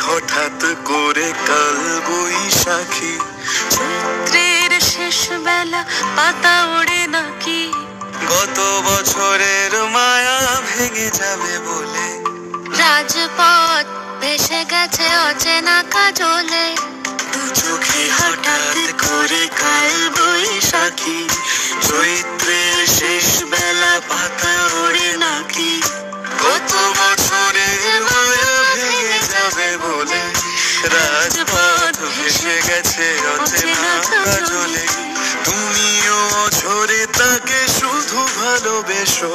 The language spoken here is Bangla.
হঠাৎ করে কাল বৈশাখী, চৈত্রের শেষ বেলা পাতা ওড়ে নাকি, গত বছরের মায়া ভেঙে যাবে বলে, রাজপথ ভেসে গেছে অচেনা কাজলে, দু চোখে হঠাৎ করে কাল বৈশাখী, চৈত্রের শেষ বেলা পাতা ওড়ে নাকি, গত বছরের মায়া ভেঙে যাবে বলে, রাজপথ ভেসে গেছে অচেনা কাজলে, তুমিও ঝরে তাকে শুধু ভালোবেসো।